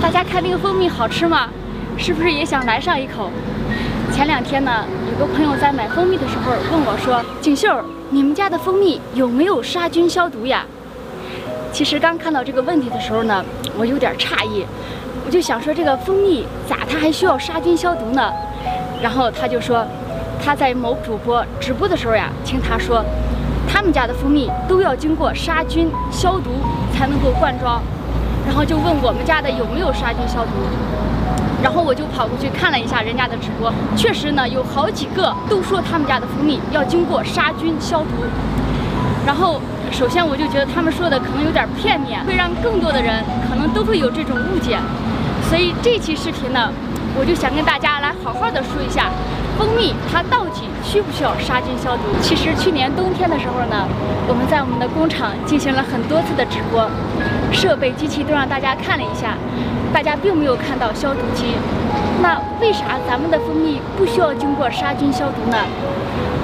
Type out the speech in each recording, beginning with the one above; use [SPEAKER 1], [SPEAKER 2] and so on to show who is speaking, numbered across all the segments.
[SPEAKER 1] 大家看那个蜂蜜好吃吗？是不是也想来上一口？前2天呢，有个朋友在买蜂蜜的时候问我说：“锦绣，你们家的蜂蜜有没有杀菌消毒呀？”其实刚看到这个问题的时候呢，我有点诧异，我就想说这个蜂蜜咋它还需要杀菌消毒呢？然后他就说，他在某主播直播的时候呀，听他说，他们家的蜂蜜都要经过杀菌消毒才能够灌装，然后就问我们家的有没有杀菌消毒。然后我就跑过去看了一下人家的直播，确实呢有好几个都说他们家的蜂蜜要经过杀菌消毒。然后首先我就觉得他们说的可能有点片面，会让更多的人可能都会有这种误解。所以这期视频呢，我就想跟大家来好好的说一下，蜂蜜它到底需不需要杀菌消毒？其实去年冬天的时候呢，我们在我们的工厂进行了很多次的直播，设备机器都让大家看了一下，大家并没有看到消毒机。那为啥咱们的蜂蜜不需要经过杀菌消毒呢？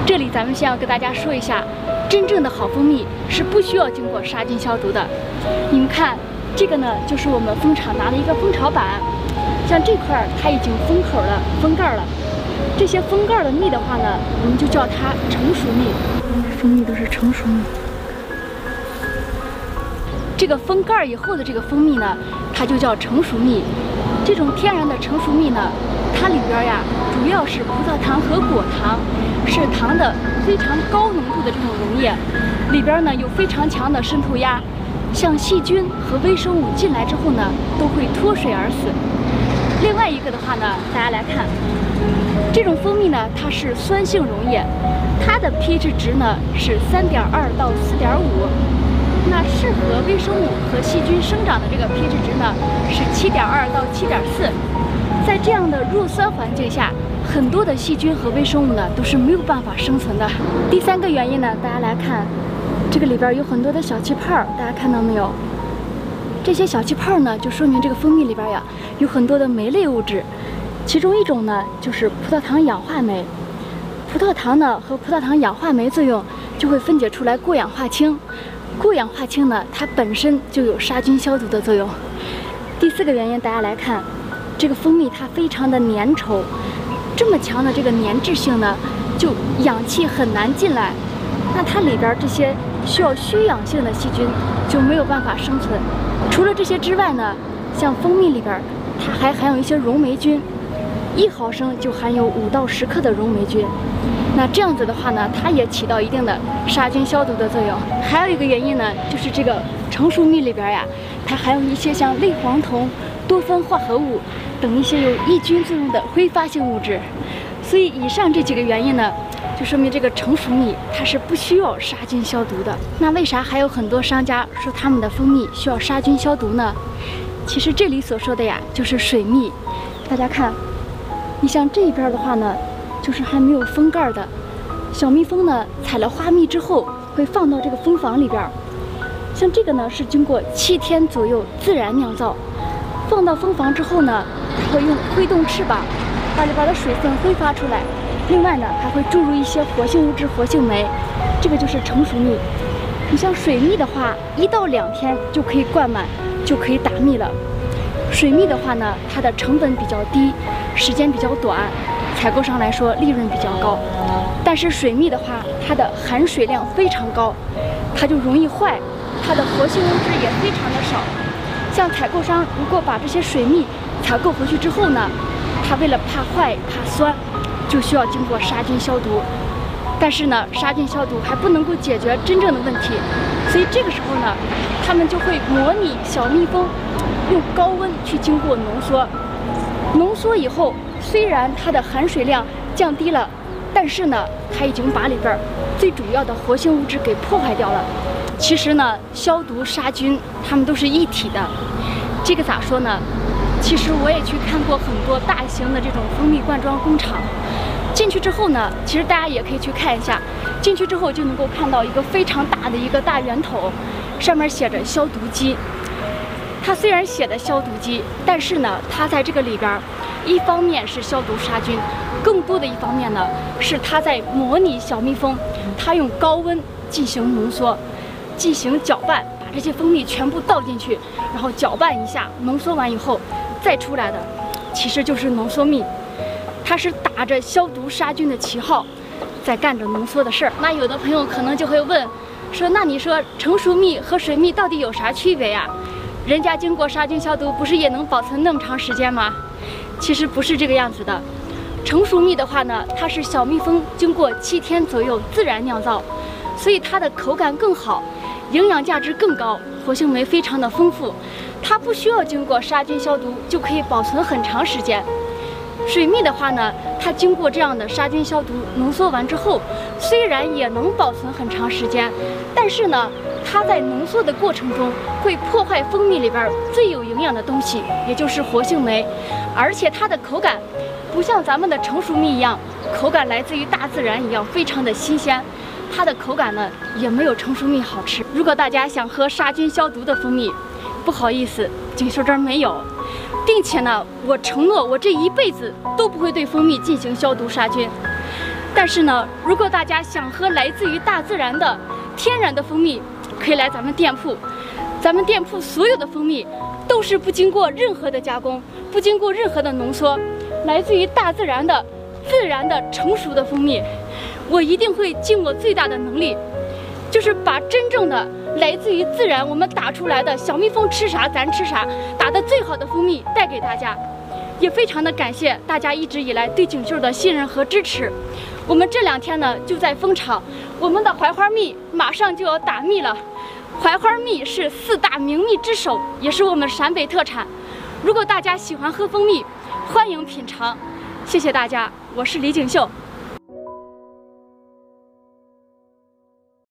[SPEAKER 1] 这里咱们先要跟大家说一下，真正的好蜂蜜是不需要经过杀菌消毒的。你们看，这个呢就是我们蜂场拿的一个蜂巢板，像这块它已经封口了、封盖了。这些封盖的蜜的话呢，我们就叫它成熟蜜。蜂蜜都是成熟蜜。这个封盖以后的这个蜂蜜呢，它就叫成熟蜜。这种天然的成熟蜜呢，它里边呀主要是葡萄糖和果糖，是糖的非常高浓度的这种溶液，里边呢有非常强的渗透压，像细菌和微生物进来之后呢，都会脱水而死。另外一个的话呢，大家来看，这种蜂蜜呢，它是酸性溶液，它的 pH 值呢是3.2到4.5。那适合微生物和细菌生长的这个 pH 值呢是7.2到7.4。在这样的弱酸环境下，很多的细菌和微生物呢都是没有办法生存的。第3个原因呢，大家来看，这个里边有很多的小气泡，大家看到没有？这些小气泡呢，就说明这个蜂蜜里边呀有很多的酶类物质，其中一种呢就是葡萄糖氧化酶。葡萄糖呢和葡萄糖氧化酶作用就会分解出来过氧化氢。过氧化氢呢，它本身就有杀菌消毒的作用。第4个原因，大家来看，这个蜂蜜它非常的粘稠，这么强的这个粘滞性呢，就氧气很难进来，那它里边这些需要需氧性的细菌就没有办法生存。除了这些之外呢，像蜂蜜里边它还含有一些溶霉菌，1毫升就含有5到10克的溶霉菌。那这样子的话呢，它也起到一定的杀菌消毒的作用。还有一个原因呢，就是这个成熟蜜里边呀，它含有一些像类黄酮、多酚化合物等一些有抑菌作用的挥发性物质。所以以上这几个原因呢，就说明这个成熟蜜它是不需要杀菌消毒的。那为啥还有很多商家说他们的蜂蜜需要杀菌消毒呢？其实这里所说的呀，就是水蜜。大家看，你像这边的话呢，就是还没有封盖的，小蜜蜂呢采了花蜜之后会放到这个蜂房里边。像这个呢是经过7天左右自然酿造，放到蜂房之后呢，它会用挥动翅膀把里边的水分挥发出来。另外呢，还会注入一些活性物质、活性酶，这个就是成熟蜜。你像水蜜的话，1到2天就可以灌满，就可以打蜜了。水蜜的话呢，它的成本比较低，时间比较短，采购商来说利润比较高。但是水蜜的话，它的含水量非常高，它就容易坏，它的活性物质也非常的少。像采购商如果把这些水蜜采购回去之后呢，它为了怕坏、怕酸，就需要经过杀菌消毒。但是呢，杀菌消毒还不能够解决真正的问题，所以这个时候呢，他们就会模拟小蜜蜂用高温去经过浓缩。浓缩以后，虽然它的含水量降低了，但是呢，它已经把里边最主要的活性物质给破坏掉了。其实呢，消毒杀菌它们都是一体的。这个咋说呢？其实我也去看过很多大型的这种蜂蜜灌装工厂，进去之后呢，其实大家也可以去看一下。进去之后就能够看到一个非常大的一个大圆筒，上面写着消毒机。它虽然写的消毒机，但是呢，它在这个里边，一方面是消毒杀菌，更多的一方面呢，是它在模拟小蜜蜂，它用高温进行浓缩，进行搅拌，把这些蜂蜜全部倒进去，然后搅拌一下，浓缩完以后，再出来的其实就是浓缩蜜，它是打着消毒杀菌的旗号，在干着浓缩的事儿。那有的朋友可能就会问，说那你说成熟蜜和水蜜到底有啥区别呀？人家经过杀菌消毒，不是也能保存那么长时间吗？其实不是这个样子的。成熟蜜的话呢，它是小蜜蜂经过7天左右自然酿造，所以它的口感更好，营养价值更高，活性酶非常的丰富，它不需要经过杀菌消毒就可以保存很长时间。水蜜的话呢，它经过这样的杀菌消毒浓缩完之后，虽然也能保存很长时间，但是呢，它在浓缩的过程中会破坏蜂蜜里边最有营养的东西，也就是活性酶，而且它的口感不像咱们的成熟蜜一样，口感来自于大自然一样非常的新鲜，它的口感呢也没有成熟蜜好吃。如果大家想喝杀菌消毒的蜂蜜，不好意思，锦绣这儿没有，并且呢，我承诺我这一辈子都不会对蜂蜜进行消毒杀菌。但是呢，如果大家想喝来自于大自然的天然的蜂蜜，可以来咱们店铺，咱们店铺所有的蜂蜜都是不经过任何的加工，不经过任何的浓缩，来自于大自然的自然的成熟的蜂蜜。我一定会尽我最大的能力，就是把真正的来自于自然我们打出来的小蜜蜂吃啥咱吃啥，打的最好的蜂蜜带给大家。也非常的感谢大家一直以来对锦绣的信任和支持。我们这2天呢就在蜂场，我们的槐花蜜马上就要打蜜了。槐花蜜是4大名蜜之首，也是我们陕北特产。如果大家喜欢喝蜂蜜，欢迎品尝。谢谢大家，我是李锦绣。